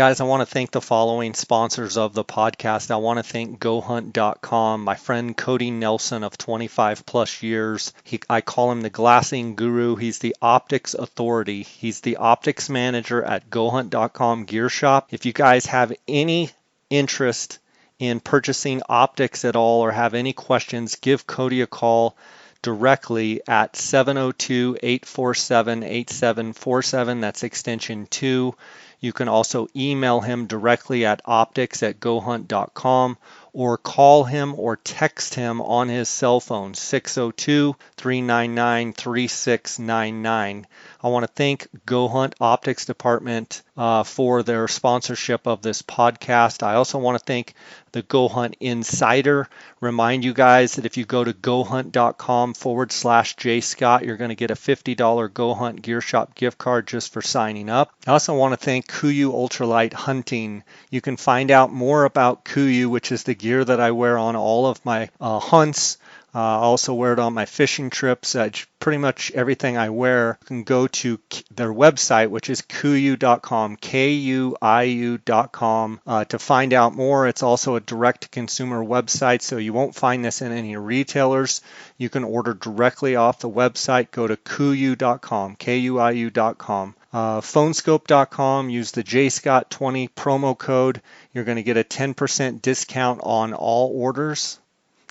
Guys, I want to thank the following sponsors of the podcast. I want to thank GoHunt.com, my friend Cody Nelson of 25 plus years. I call him the glassing guru. He's the optics authority. He's the optics manager at GoHunt.com Gear Shop. If you guys have any interest in purchasing optics at all or have any questions, give Cody a call directly at 702-847-8747. That's extension 2. You can also email him directly at optics@gohunt.com or call him or text him on his cell phone, 602-399-3699. I want to thank GoHunt Optics Department for their sponsorship of this podcast. I also want to thank the GoHunt Insider. Remind you guys that if you go to gohunt.com/JScott, you're going to get a $50 GoHunt Gear Shop gift card just for signing up. I also want to thank KUIU Ultralight Hunting. You can find out more about KUIU, which is the gear that I wear on all of my hunts. I also wear it on my fishing trips. Pretty much everything I wear. You can go to their website, which is KUIU.com, KUIU.com, to find out more. It's also a direct-to-consumer website, so you won't find this in any retailers. You can order directly off the website. Go to KUIU.com, KUIU.com. Phonescope.com, use the JScott20 promo code. You're going to get a 10% discount on all orders.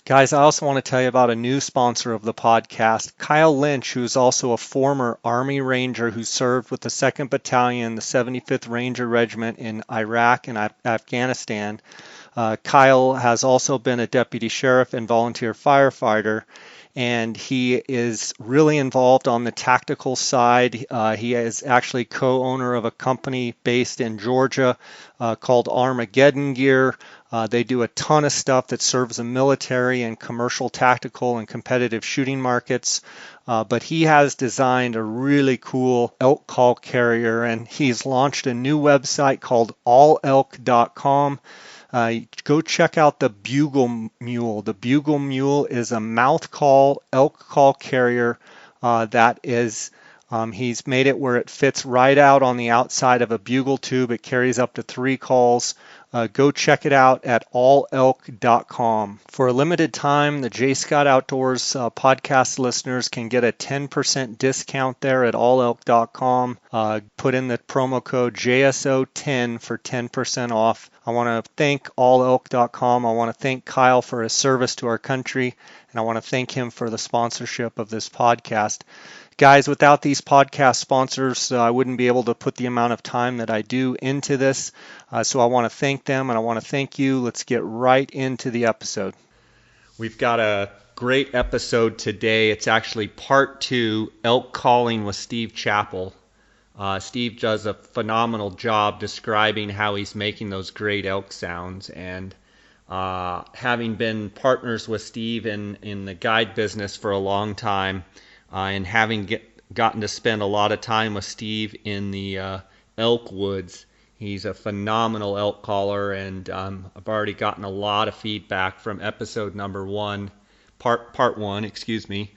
Guys, I also want to tell you about a new sponsor of the podcast, Kyle Lynch, who is also a former Army Ranger who served with the 2nd Battalion, the 75th Ranger Regiment in Iraq and Afghanistan. Kyle has also been a deputy sheriff and volunteer firefighter, and he is really involved on the tactical side. He is actually co-owner of a company based in Georgia called Armageddon Gear. They do a ton of stuff that serves the military and commercial, tactical, and competitive shooting markets. But he has designed a really cool elk call carrier, and he's launched a new website called allelk.com. Go check out the Bugle Mule. The Bugle Mule is a mouth call elk call carrier that is he's made it where it fits right out on the outside of a bugle tube. It carries up to 3 calls. Go check it out at allelk.com. For a limited time, the J. Scott Outdoors podcast listeners can get a 10% discount there at allelk.com. Put in the promo code JSO10 for 10% off. I want to thank allelk.com. I want to thank Kyle for his service to our country, and I want to thank him for the sponsorship of this podcast. Guys, without these podcast sponsors, I wouldn't be able to put the amount of time that I do into this. So I want to thank them, and I want to thank you. Let's get right into the episode. We've got a great episode today. It's actually part 2, elk calling with Steve Chappell. Steve does a phenomenal job describing how he's making those great elk sounds. And having been partners with Steve in the guide business for a long time, and having gotten to spend a lot of time with Steve in the elk woods, he's a phenomenal elk caller, and I've already gotten a lot of feedback from episode number 1, part 1, excuse me.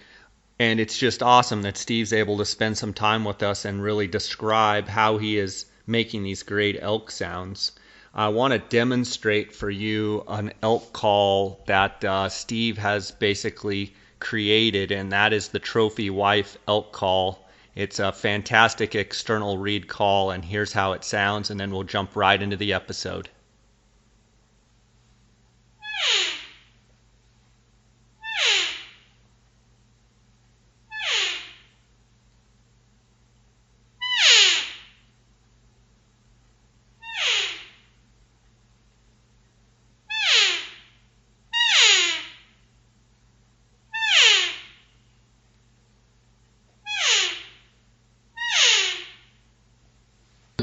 And it's just awesome that Steve's able to spend some time with us and really describe how he is making these great elk sounds. I want to demonstrate for you an elk call that Steve has basically created, and that is the Trophy Wife elk call. It's a fantastic external read call, and here's how it sounds, and then we'll jump right into the episode.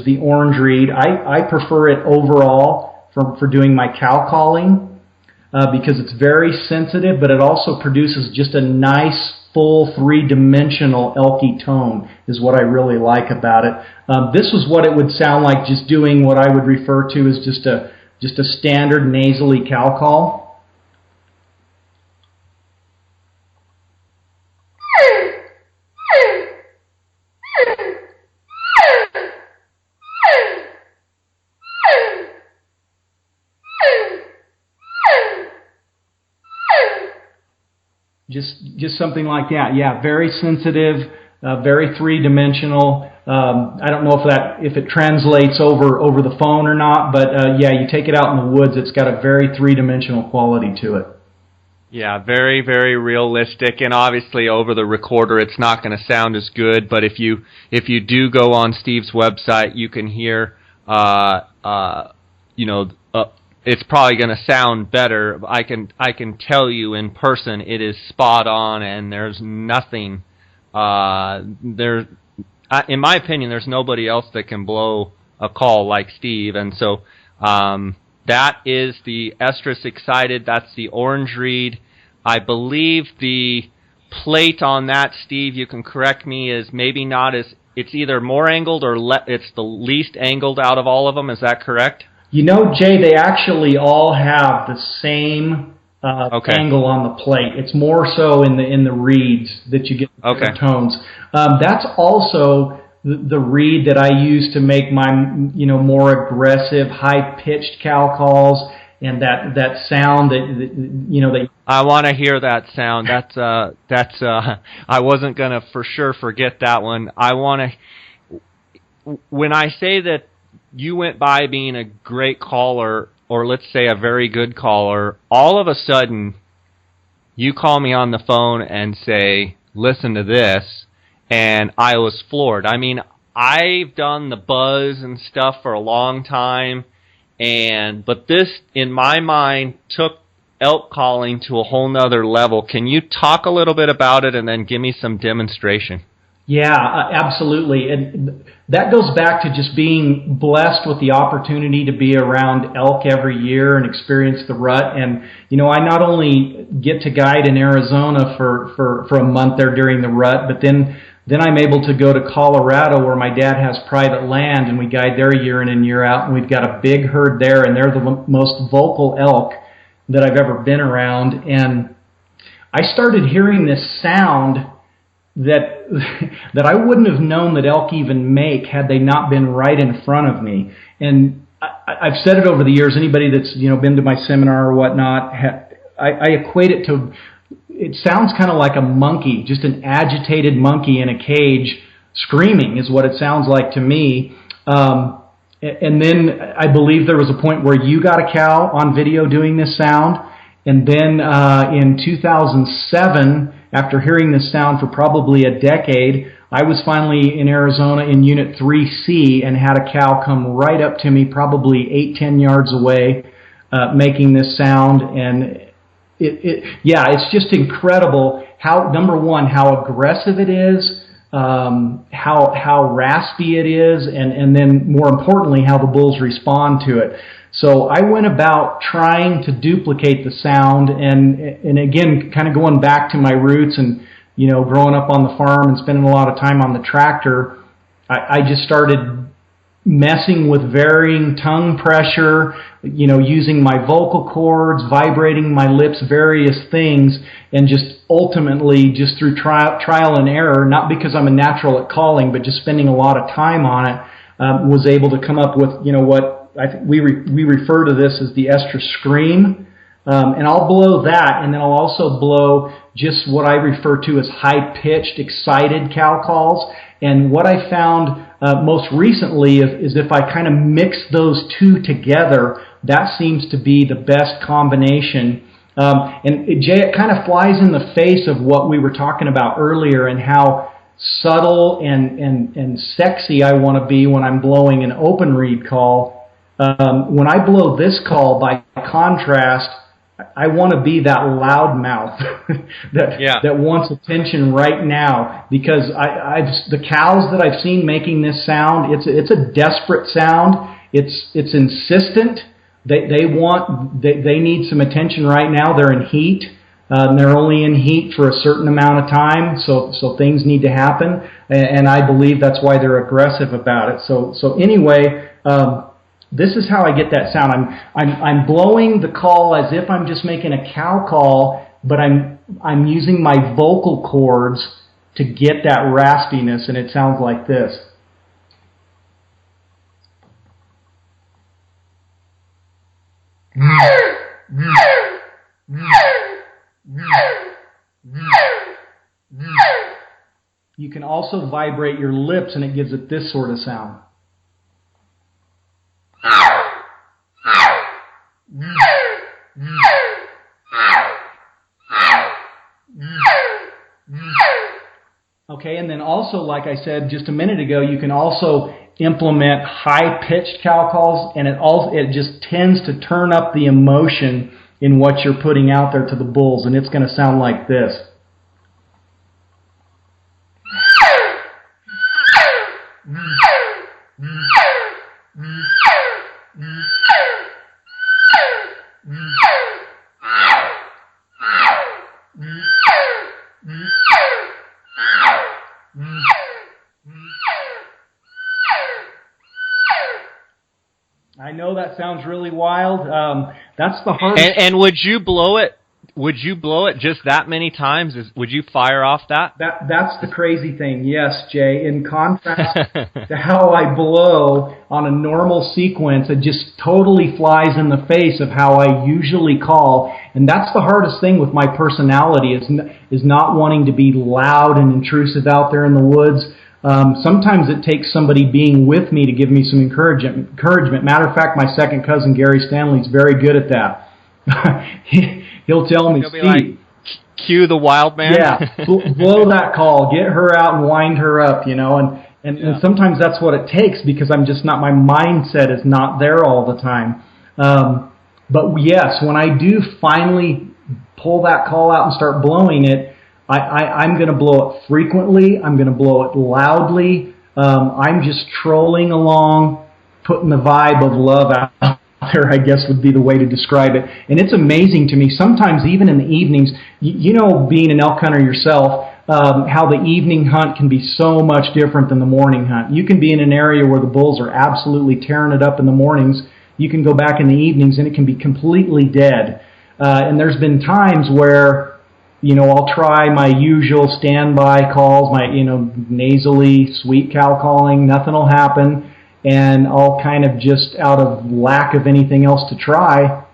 The orange reed. I prefer it overall for doing my cow calling because it's very sensitive, but it also produces just a nice full 3-dimensional elky tone is what I really like about it. This was what it would sound like just doing what I would refer to as just a standard nasally cow call. Just something like that. Yeah, very sensitive, very three-dimensional. I don't know if it translates over the phone or not, but yeah, you take it out in the woods, it's got a very three-dimensional quality to it. Yeah, very, very realistic, and obviously over the recorder it's not going to sound as good, but if you do go on Steve's website, you can hear, it's probably going to sound better. I can tell you in person it is spot on, and there's nothing, in my opinion, there's nobody else that can blow a call like Steve, and so, that is the Estrus Excited. That's the orange reed. I believe the plate on that, Steve, you can correct me, is maybe not as, it's either more angled or it's the least angled out of all of them. Is that correct? You know, Jay, they actually all have the same angle on the plate. It's more so in the reeds that you get the tones. That's also the reed that I use to make my more aggressive, high-pitched cow calls, and that sound that I want to hear that sound. That's I wasn't gonna for sure forget that one. When I say that you went by being a great caller, or let's say a very good caller, all of a sudden you call me on the phone and say, "Listen to this." And I was floored. I mean, I've done the buzz and stuff for a long time, but this, in my mind, took elk calling to a whole nother level. Can you talk a little bit about it and then give me some demonstration? Yeah, absolutely. And that goes back to just being blessed with the opportunity to be around elk every year and experience the rut. And, I not only get to guide in Arizona for a month there during the rut, but then I'm able to go to Colorado where my dad has private land, and we guide there year in and year out, and we've got a big herd there, and they're the most vocal elk that I've ever been around. And I started hearing this sound that I wouldn't have known that elk even make had they not been right in front of me. And I've said it over the years, anybody that's been to my seminar or whatnot, I equate it to, it sounds kind of like a monkey, just an agitated monkey in a cage screaming is what it sounds like to me. And then I believe there was a point where you got a cow on video doing this sound. And then in 2007, after hearing this sound for probably a decade, I was finally in Arizona in Unit 3C and had a cow come right up to me, probably 8-10 yards away, making this sound. And it's just incredible how, number one, how aggressive it is, how raspy it is, and then more importantly, how the bulls respond to it. So I went about trying to duplicate the sound, and again, kind of going back to my roots and, growing up on the farm and spending a lot of time on the tractor, I just started messing with varying tongue pressure, using my vocal cords, vibrating my lips, various things, and just ultimately, just through trial and error, not because I'm a natural at calling, but just spending a lot of time on it, was able to come up with, what we refer to this as the Estrus Scream. And I'll blow that, and then I'll also blow just what I refer to as high-pitched, excited cow calls. And what I found most recently is if I kind of mix those two together, that seems to be the best combination. Jay, it kind of flies in the face of what we were talking about earlier and how subtle and sexy I want to be when I'm blowing an open reed call. When I blow this call, by contrast, I want to be that loudmouth that wants attention right now, because the cows that I've seen making this sound, it's a desperate sound. It's insistent. They need some attention right now. They're in heat. They're only in heat for a certain amount of time, so things need to happen, and I believe that's why they're aggressive about it. So anyway. This is how I get that sound. I'm blowing the call as if I'm just making a cow call, but I'm using my vocal cords to get that raspiness, and it sounds like this. You can also vibrate your lips, and it gives it this sort of sound. Okay, and then also, like I said just a minute ago, you can also implement high-pitched cow calls, and it just tends to turn up the emotion in what you're putting out there to the bulls, and it's going to sound like this. I know that sounds really wild. That's the hardest. And would you blow it? Would you blow it just that many times? Would you fire off that? That's the crazy thing. Yes, Jay. In contrast to how I blow on a normal sequence, it just totally flies in the face of how I usually call. And that's the hardest thing with my personality is not wanting to be loud and intrusive out there in the woods. Sometimes it takes somebody being with me to give me some encouragement. Matter of fact, my second cousin, Gary Stanley, is very good at that. He'll tell me, He'll be like, cue the wild man. Yeah, blow that call, get her out and wind her up, and sometimes that's what it takes because I'm just not, my mindset is not there all the time. But yes, when I do finally pull that call out and start blowing it, I'm going to blow it frequently. I'm going to blow it loudly. I'm just trolling along, putting the vibe of love out there, I guess would be the way to describe it. And it's amazing to me. Sometimes even in the evenings, being an elk hunter yourself, how the evening hunt can be so much different than the morning hunt. You can be in an area where the bulls are absolutely tearing it up in the mornings. You can go back in the evenings and it can be completely dead. And there's been times where I'll try my usual standby calls, my, nasally sweet cow calling, nothing will happen. And I'll kind of just out of lack of anything else to try,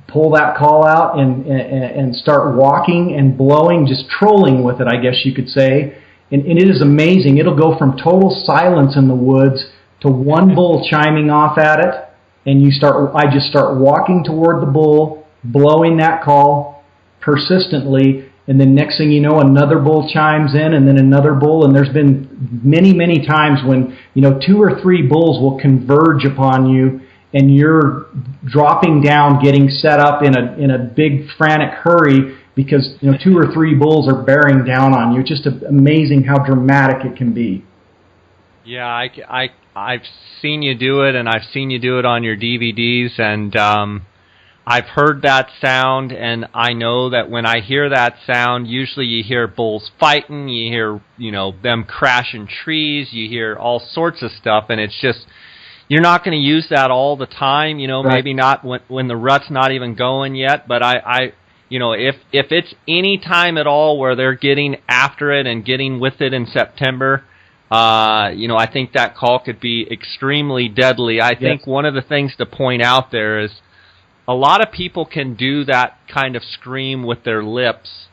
pull that call out and start walking and blowing, just trolling with it, I guess you could say. And it is amazing. It'll go from total silence in the woods to one bull chiming off at it. And I just start walking toward the bull, blowing that call persistently, and then next thing you know, another bull chimes in, and then another bull, and there's been many, many times when 2 or 3 bulls will converge upon you, and you're dropping down, getting set up in a big frantic hurry because 2 or 3 bulls are bearing down on you. It's just amazing how dramatic it can be. Yeah, I've seen you do it, and I've seen you do it on your DVDs, and I've heard that sound, and I know that when I hear that sound, usually you hear bulls fighting, you hear, them crashing trees, you hear all sorts of stuff, and it's just, you're not going to use that all the time, Right. Maybe not when the rut's not even going yet, but if it's any time at all where they're getting after it and getting with it in September, I think that call could be extremely deadly. I think one of the things to point out there is, a lot of people can do that kind of scream with their lips,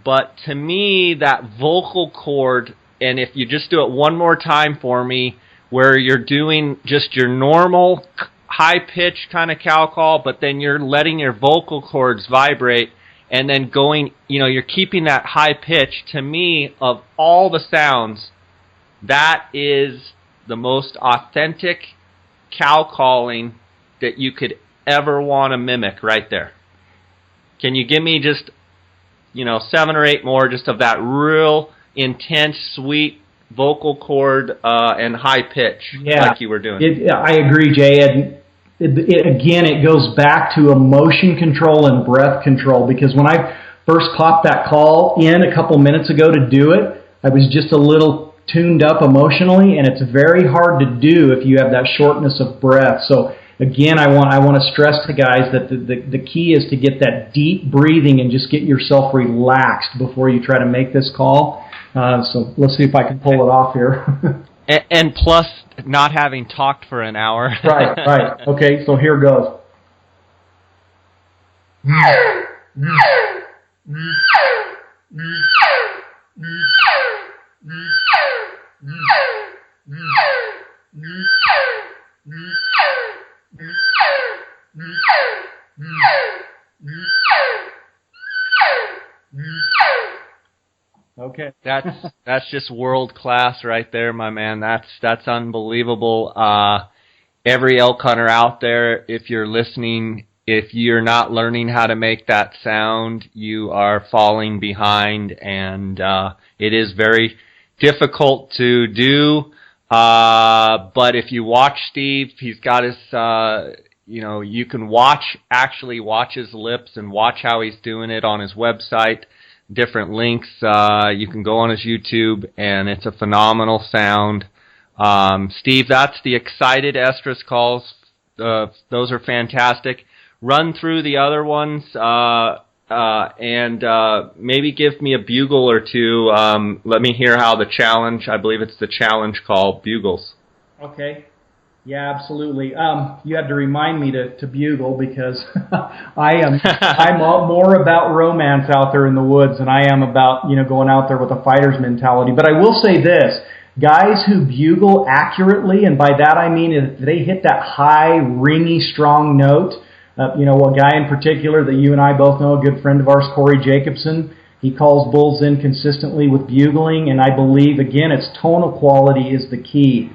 but to me, that vocal cord, and if you just do it one more time for me, where you're doing just your normal high-pitched kind of cow call, but then you're letting your vocal cords vibrate, and then going, you're keeping that high pitch, to me, of all the sounds, that is the most authentic cow calling that you could ever want to mimic right there. Can you give me just 7 or 8 more just of that real intense sweet vocal cord and high pitch like you were doing? I agree, Jay. And again, it goes back to emotion control and breath control, because when I first popped that call in a couple minutes ago to do it, I was just a little tuned up emotionally, and it's very hard to do if you have that shortness of breath. So again, I want to stress to guys that the key is to get that deep breathing and just get yourself relaxed before you try to make this call. So let's see if I can pull it off here. and plus, not having talked for an hour. Right. Okay, so here goes. Okay. That's just world class right there, my man. That's unbelievable. Every elk hunter out there, if you're listening, if you're not learning how to make that sound, you are falling behind, and it is very difficult to do. But if you watch Steve, he's got his, you can actually watch his lips and watch how he's doing it on his website. Different links. You can go on his YouTube, and it's a phenomenal sound. Steve, that's the excited estrus calls. Those are fantastic. Run through the other ones, and maybe give me a bugle or two. Let me hear how the challenge, I believe it's the challenge call, bugles. Okay. Yeah, absolutely. You had to remind me to bugle because I'm more about romance out there in the woods than I am about going out there with a fighter's mentality. But I will say this: guys who bugle accurately, and by that I mean if they hit that high, ringy, strong note. A guy in particular that you and I both know, a good friend of ours, Corey Jacobson. He calls bulls in consistently with bugling, and I believe again its tonal quality is the key.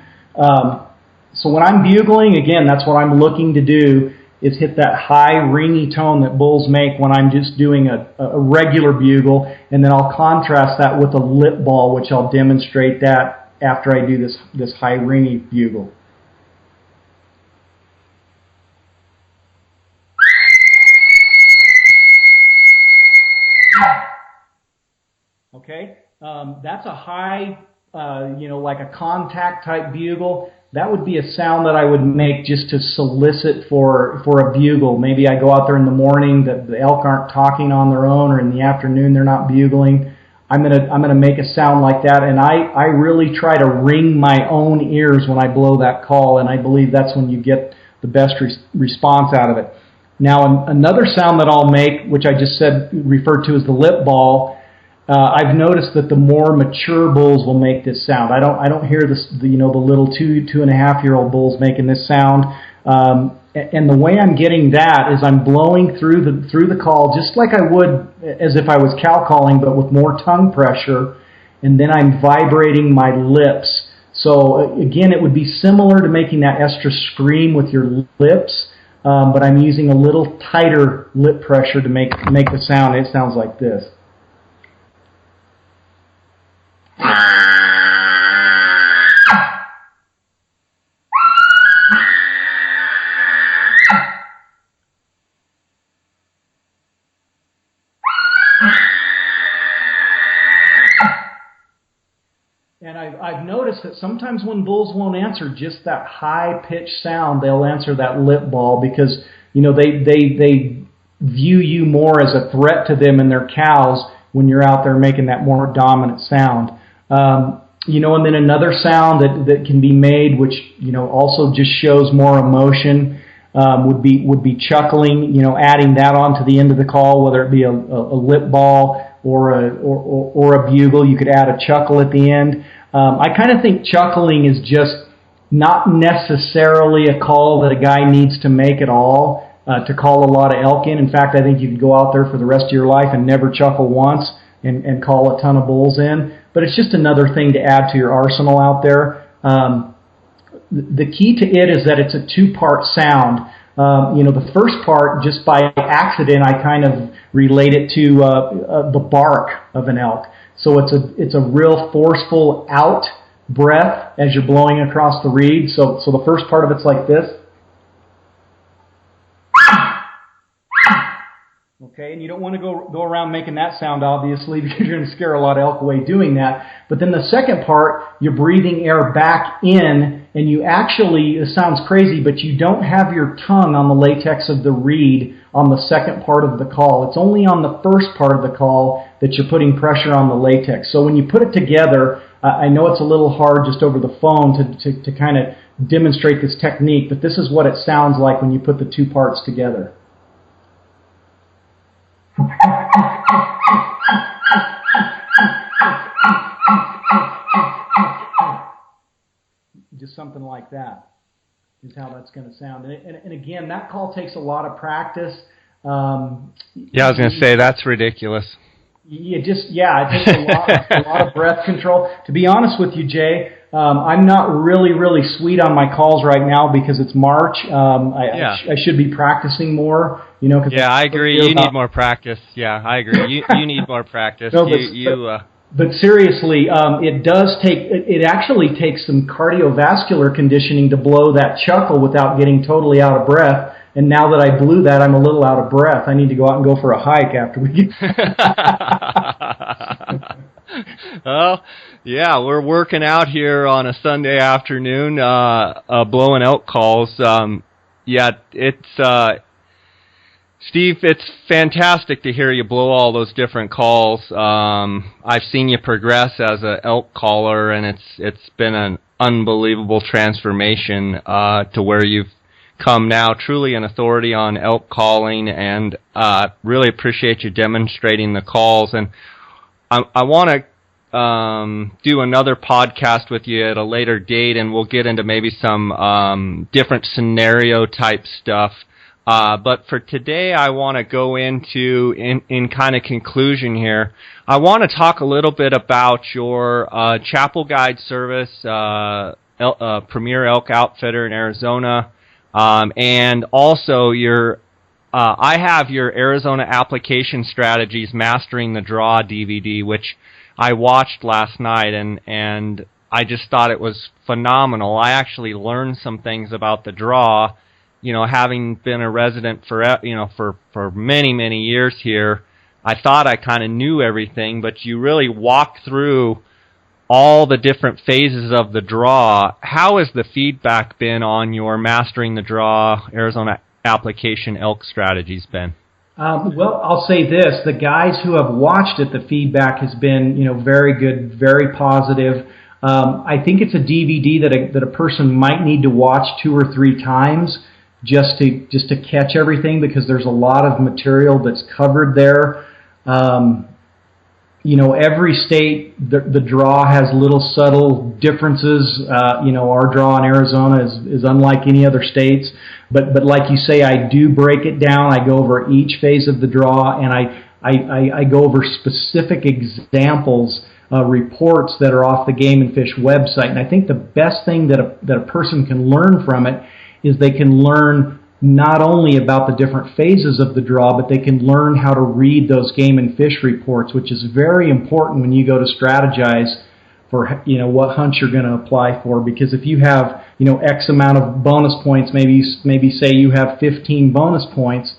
So when I'm bugling, again, that's what I'm looking to do, is hit that high, ringy tone that bulls make when I'm just doing a regular bugle, and then I'll contrast that with a lip ball, which I'll demonstrate that after I do this high, ringy bugle. Okay, that's a high, like a contact type bugle. That would be a sound that I would make just to solicit for a bugle. Maybe I go out there in the morning that the elk aren't talking on their own, or in the afternoon they're not bugling. I'm gonna make a sound like that, and I really try to ring my own ears when I blow that call, and I believe that's when you get the best response out of it. Now another sound that I'll make, which I just referred to as the lip ball. I've noticed that the more mature bulls will make this sound. I don't hear the little 2.5-year-old bulls making this sound. And the way I'm getting that is I'm blowing through the call just like I would as if I was cow calling, but with more tongue pressure, and then I'm vibrating my lips. So again, it would be similar to making that Estrus Scream with your lips, but I'm using a little tighter lip pressure to make the sound. It sounds like this. And I've noticed that sometimes when bulls won't answer just that high-pitched sound, they'll answer that lip ball because, they view you more as a threat to them and their cows when you're out there making that more dominant sound. And then another sound that can be made, which, also just shows more emotion, would be chuckling, adding that onto the end of the call, whether it be a lip ball or a bugle. You could add a chuckle at the end. I kind of think chuckling is just not necessarily a call that a guy needs to make at all to call a lot of elk in. In fact, I think you could go out there for the rest of your life and never chuckle once and call a ton of bulls in. But it's just another thing to add to your arsenal out there. The key to it is that it's a 2-part sound. The first part, just by accident, I kind of relate it to the bark of an elk. So it's a real forceful out breath as you're blowing across the reed. So the first part of it's like this. Okay, and you don't want to go around making that sound, obviously, because you're going to scare a lot of elk away doing that. But then the second part, you're breathing air back in, and you actually, it sounds crazy, but you don't have your tongue on the latex of the reed on the second part of the call. It's only on the first part of the call that you're putting pressure on the latex. So when you put it together, I know it's a little hard just over the phone to kind of demonstrate this technique, but this is what it sounds like when you put the two parts together. something like that is how that's going to sound. And again, that call takes a lot of practice. Yeah, I was going to say, that's ridiculous. It takes a lot of breath control. To be honest with you, Jay, I'm not really sweet on my calls right now because it's March. I should be practicing more. I agree. You need more practice. Yeah, I agree. You need more practice. But seriously, it actually takes some cardiovascular conditioning to blow that chuckle without getting totally out of breath. And now that I blew that, I'm a little out of breath. I need to go out and go for a hike after we get. Well, yeah, we're working out here on a Sunday afternoon, blowing elk calls. Steve, it's fantastic to hear you blow all those different calls. I've seen you progress as an elk caller, and it's been an unbelievable transformation to where you've come now truly an authority on elk calling, and really appreciate you demonstrating the calls. And I want to do another podcast with you at a later date, and we'll get into maybe some different scenario type stuff. But for today, I want to go into, in kind of conclusion here, I want to talk a little bit about your Chappell Guide service, Premier Elk Outfitter in Arizona. And also I have your Arizona Application Strategies Mastering the Draw DVD, which I watched last night, and I just thought it was phenomenal. I actually learned some things about the draw, having been a resident for many years here. I thought I kind of knew everything, but you really walk through all the different phases of the draw. How has the feedback been on your Mastering the Draw Arizona Application Elk Strategies been? Well, I'll say this. The guys who have watched it, the feedback has been, very good, very positive. I think it's a DVD that a person might need to watch 2 or 3 times just to catch everything, because there's a lot of material that's covered there. Every state, the draw has little subtle differences. Our draw in Arizona is unlike any other states. But like you say, I do break it down. I go over each phase of the draw, and I go over specific examples, reports that are off the Game and Fish website. And I think the best thing that a person can learn from it is they can learn not only about the different phases of the draw, but they can learn how to read those Game and Fish reports, which is very important when you go to strategize for what hunts you're going to apply for. Because if you have X amount of bonus points, maybe say you have 15 bonus points,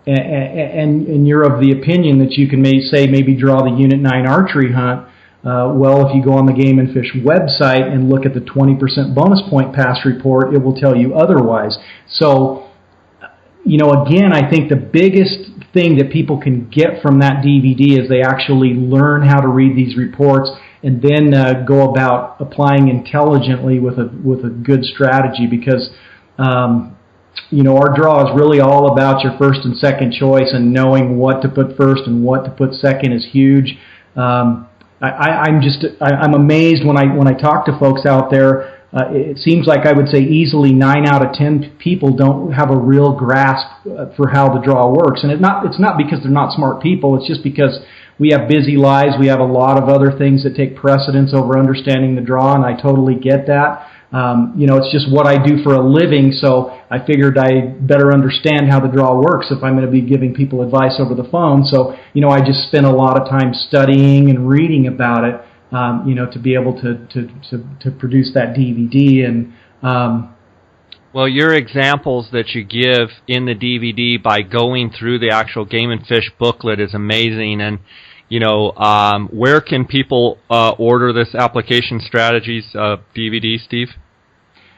and you're of the opinion that you can maybe draw the Unit 9 archery hunt. Well, if you go on the Game and Fish website and look at the 20% bonus point pass report, it will tell you otherwise. So, again, I think the biggest thing that people can get from that DVD is they actually learn how to read these reports and then go about applying intelligently with a good strategy, because our draw is really all about your first and second choice, and knowing what to put first and what to put second is huge. I'm amazed when I talk to folks out there. It seems like I would say easily 9 out of 10 people don't have a real grasp for how the draw works, and it's not because they're not smart people. It's just because we have busy lives. We have a lot of other things that take precedence over understanding the draw, and I totally get that. It's just what I do for a living, so I figured I better understand how the draw works if I'm going to be giving people advice over the phone. So, I just spent a lot of time studying and reading about it, to be able to produce that DVD. And well, your examples that you give in the DVD by going through the actual Game and Fish booklet is amazing. And where can people order this Application Strategies DVD, Steve?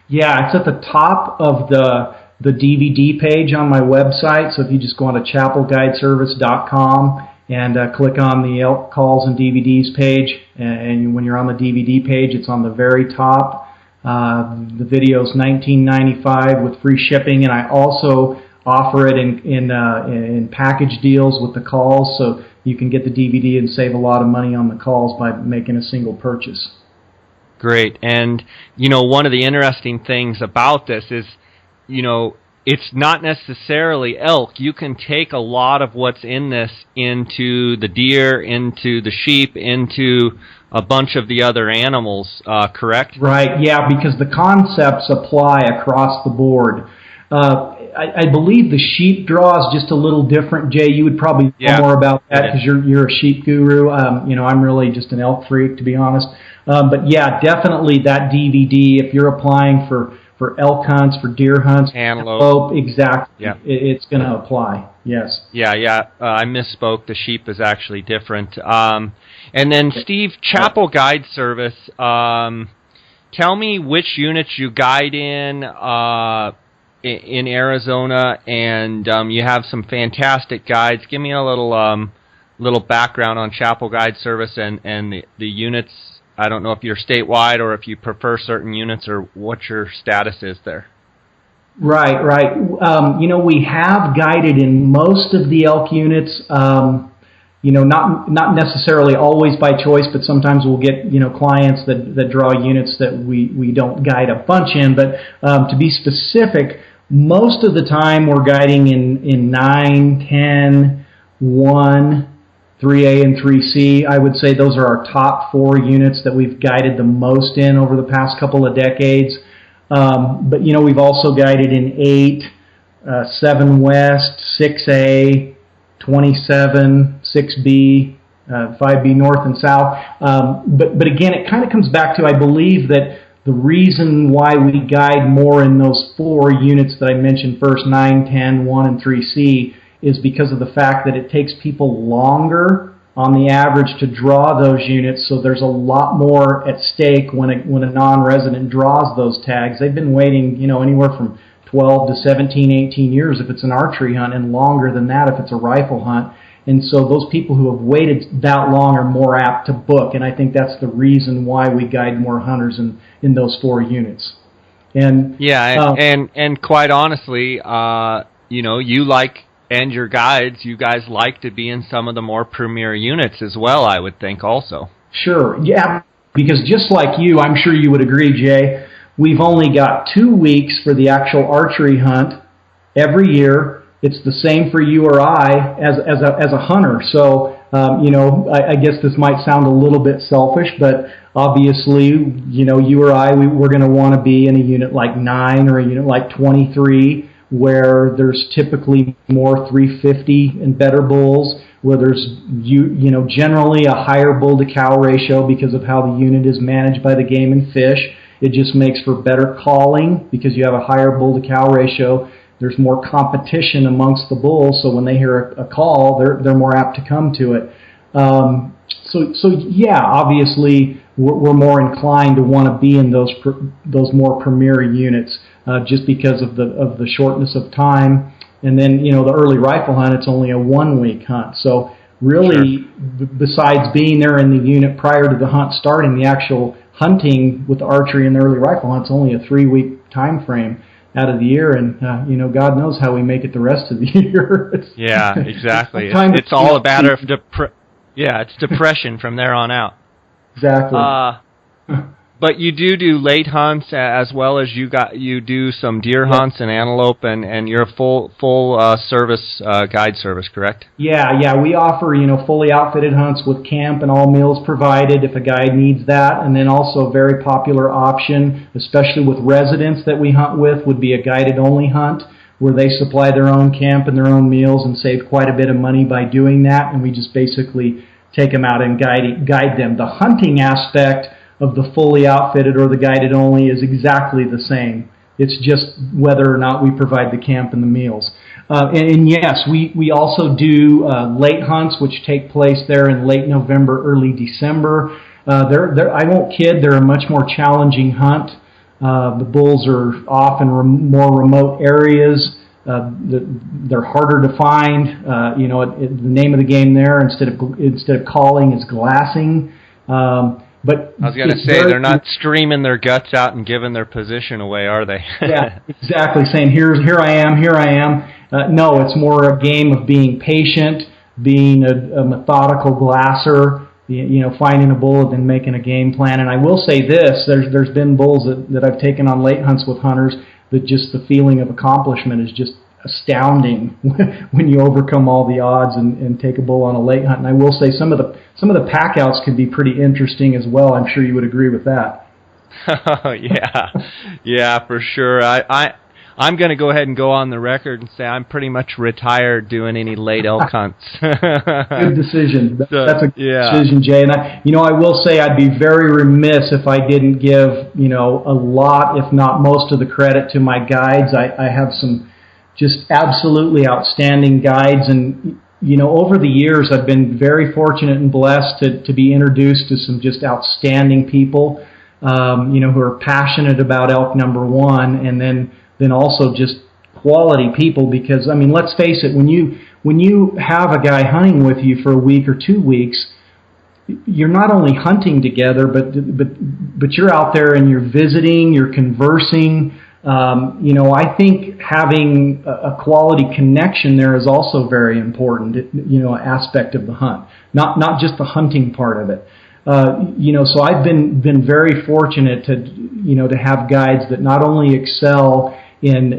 Yeah, it's at the top of the DVD page on my website. So if you just go on to chappellguideservice.com and click on the Elk Calls and DVDs page, and when you're on the DVD page, it's on the very top. The video's $19.95 with free shipping, and I also offer it in package deals with the calls, so you can get the DVD and save a lot of money on the calls by making a single purchase. Great. And, one of the interesting things about this is, it's not necessarily elk. You can take a lot of what's in this into the deer, into the sheep, into a bunch of the other animals, correct? Right, yeah, because the concepts apply across the board. I believe the sheep draw is just a little different. Jay, you would probably know more about that because you're a sheep guru. I'm really just an elk freak, to be honest. But yeah, definitely that DVD, if you're applying for elk hunts, for deer hunts, antelope, exactly, it's going to apply. Yes. Yeah. I misspoke. The sheep is actually different. And then Steve Chappell Guide Service. Tell me which units you guide in Arizona, and you have some fantastic guides. Give me a little background on Chappell Guide Service and the units. I don't know if you're statewide or if you prefer certain units or what your status is there. Right. We have guided in most of the elk units. Not necessarily always by choice, but sometimes we'll get clients that draw units that we don't guide a bunch in. But to be specific, most of the time we're guiding in 9, 10, 1, 3A and 3C. I would say those are our top 4 units that we've guided the most in over the past couple of decades. But we've also guided in 8, 7 West, 6A, 27, 6B, 5B North and South. But again, it kind of comes back to, I believe that the reason why we guide more in those 4 units that I mentioned first, 9, 10, 1, and 3C, is because of the fact that it takes people longer on the average to draw those units, so there's a lot more at stake when a non-resident draws those tags. They've been waiting, anywhere from 12 to 17, 18 years if it's an archery hunt, and longer than that if it's a rifle hunt. And so those people who have waited that long are more apt to book, and I think that's the reason why we guide more hunters in those 4 units. And and quite honestly, you like, and your guides, you guys like to be in some of the more premier units as well, I would think also. Sure, yeah, because just like you, I'm sure you would agree, Jay, we've only got 2 weeks for the actual archery hunt every year. It's the same for you or I as a hunter. So, I guess this might sound a little bit selfish, but obviously, you or I, we're going to want to be in a unit like 9 or a unit like 23, where there's typically more 350 and better bulls, where there's generally a higher bull to cow ratio because of how the unit is managed by the Game and Fish. It just makes for better calling because you have a higher bull to cow ratio. There's more competition amongst the bulls, so when they hear a call, they're more apt to come to it. So yeah, obviously we're more inclined to want to be in those more premier units. Just because of the shortness of time. And then, the early rifle hunt, it's only a 1-week hunt. So really, besides being there in the unit prior to the hunt starting, the actual hunting with the archery and the early rifle hunt is only a 3-week time frame out of the year. And, God knows how we make it the rest of the year. Yeah, exactly. It's all a matter of it's depression from there on out. Exactly. But you do late hunts as well as you do some deer hunts and antelope, and you're a full service guide service, correct? Yeah. We offer fully outfitted hunts with camp and all meals provided if a guide needs that, and then also a very popular option, especially with residents that we hunt with, would be a guided only hunt where they supply their own camp and their own meals and save quite a bit of money by doing that, and we just basically take them out and guide them. The hunting aspect of the fully outfitted or the guided only is exactly the same. It's just whether or not we provide the camp and the meals. And yes, we also do late hunts, which take place there in late November, early December. I won't kid, they're a much more challenging hunt. The bulls are off in more remote areas. They're harder to find. The name of the game there, instead of calling, is glassing. But I was going to say, they're not streaming their guts out and giving their position away, are they? Yeah, exactly. Saying, here I am. No, it's more a game of being patient, being a methodical glasser, finding a bull and then making a game plan. And I will say this, there's been bulls that I've taken on late hunts with hunters that just the feeling of accomplishment is just astounding when you overcome all the odds and take a bull on a late hunt. And I will say some of the pack outs can be pretty interesting as well. I'm sure you would agree with that. Yeah, for sure. I'm going to go ahead and go on the record and say I'm pretty much retired doing any late elk hunts. Good decision. That's a good yeah. decision, Jay. And I will say I'd be very remiss if I didn't give, a lot, if not most of the credit to my guides. I have some just absolutely outstanding guides. And, over the years, I've been very fortunate and blessed to be introduced to some just outstanding people, who are passionate about elk, number one, and then also just quality people. Because, let's face it, when you have a guy hunting with you for a week or 2 weeks, you're not only hunting together, but you're out there and you're visiting, you're conversing. I think having a quality connection there is also very important, aspect of the hunt, not just the hunting part of it. So I've been very fortunate to have guides that not only excel in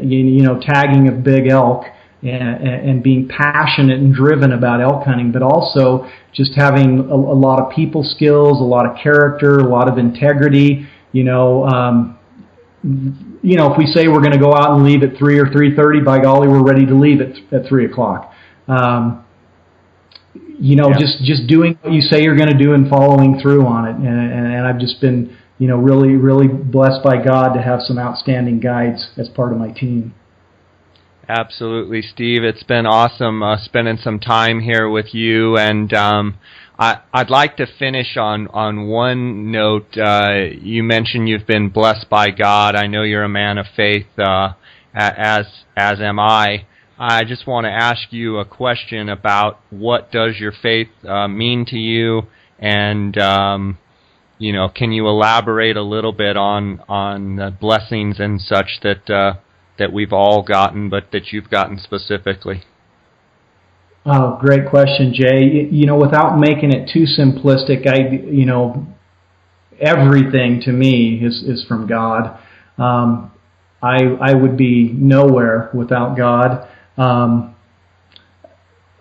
tagging of big elk and being passionate and driven about elk hunting, but also just having a lot of people skills, a lot of character, a lot of integrity. If we say we're going to go out and leave at 3 or 3:30, by golly, we're ready to leave at 3 o'clock. Just doing what you say you're going to do and following through on it. And I've just been, really, really blessed by God to have some outstanding guides as part of my team. Absolutely, Steve. It's been awesome spending some time here with you. And I'd like to finish on one note. You mentioned you've been blessed by God. I know you're a man of faith, as am I. I just want to ask you a question about what does your faith mean to you, and can you elaborate a little bit on the blessings and such that we've all gotten, but that you've gotten specifically? Oh, great question, Jay. Without making it too simplistic, everything to me is from God. I would be nowhere without God.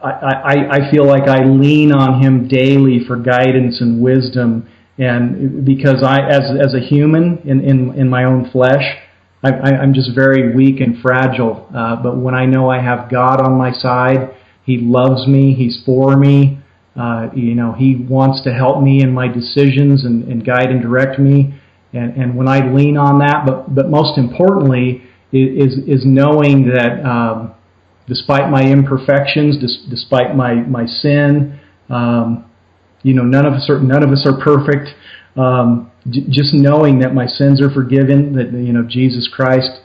I feel like I lean on Him daily for guidance and wisdom, and because as a human in my own flesh, I'm just very weak and fragile. But when I know I have God on my side, He loves me, He's for me. He wants to help me in my decisions and guide and direct me. And when I lean on that, but most importantly is knowing that despite my imperfections, despite my sin, none of us are perfect. Just knowing that my sins are forgiven, that Jesus Christ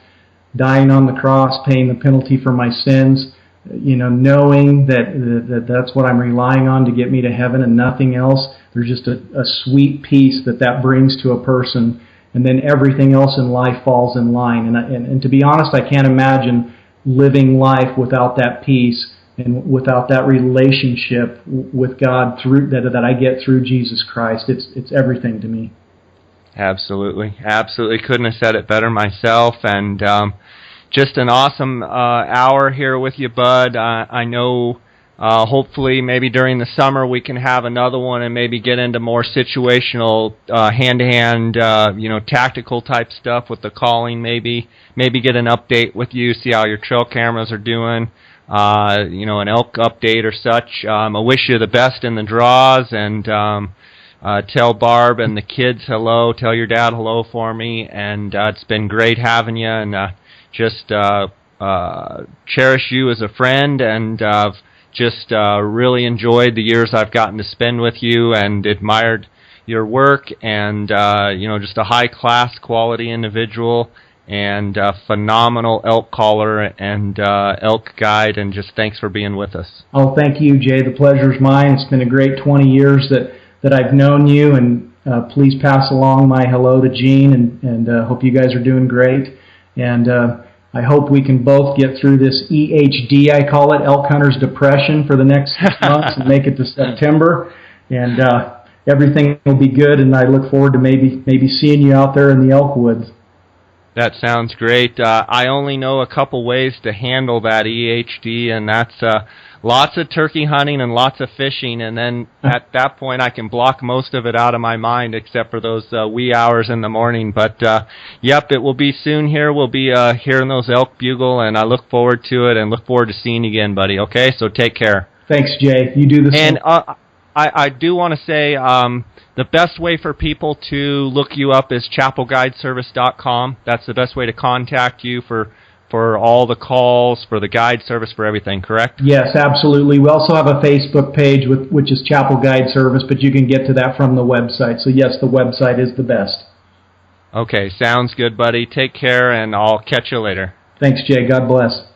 dying on the cross, paying the penalty for my sins, knowing that's what I'm relying on to get me to heaven and nothing else. There's just a sweet peace that brings to a person, and then everything else in life falls in line. And to be honest, I can't imagine living life without that peace and without that relationship with God through that I get through Jesus Christ. It's everything to me. Absolutely. Couldn't have said it better myself. And just an awesome hour here with you, Bud. I know hopefully maybe during the summer we can have another one and maybe get into more situational hand-to-hand, tactical type stuff with the calling. Maybe get an update with you, see how your trail cameras are doing. An elk update or such. I wish you the best in the draws, and tell Barb and the kids hello. Tell your dad hello for me, and it's been great having you, and just cherish you as a friend, and just really enjoyed the years I've gotten to spend with you, and admired your work, and just a high-class quality individual, and phenomenal elk caller and elk guide, and just thanks for being with us. Oh, thank you, Jay. The pleasure's mine. It's been a great 20 years that I've known you, and please pass along my hello to Gene, and hope you guys are doing great. And I hope we can both get through this EHD, I call it, elk hunter's depression, for the next 6 months and make it to September. And everything will be good, and I look forward to maybe seeing you out there in the elk woods. That sounds great. I only know a couple ways to handle that EHD, and that's lots of turkey hunting and lots of fishing, and then at that point I can block most of it out of my mind except for those wee hours in the morning. But, yep, it will be soon here. We'll be hearing those elk bugle, and I look forward to it and look forward to seeing you again, buddy. Okay, so take care. Thanks, Jay. You do the same. And I do want to say the best way for people to look you up is chappellguideservice.com. That's the best way to contact you for all the calls, for the guide service, for everything, correct? Yes, absolutely. We also have a Facebook page, which is Chappell Guide Service, but you can get to that from the website. So, yes, the website is the best. Okay, sounds good, buddy. Take care, and I'll catch you later. Thanks, Jay. God bless.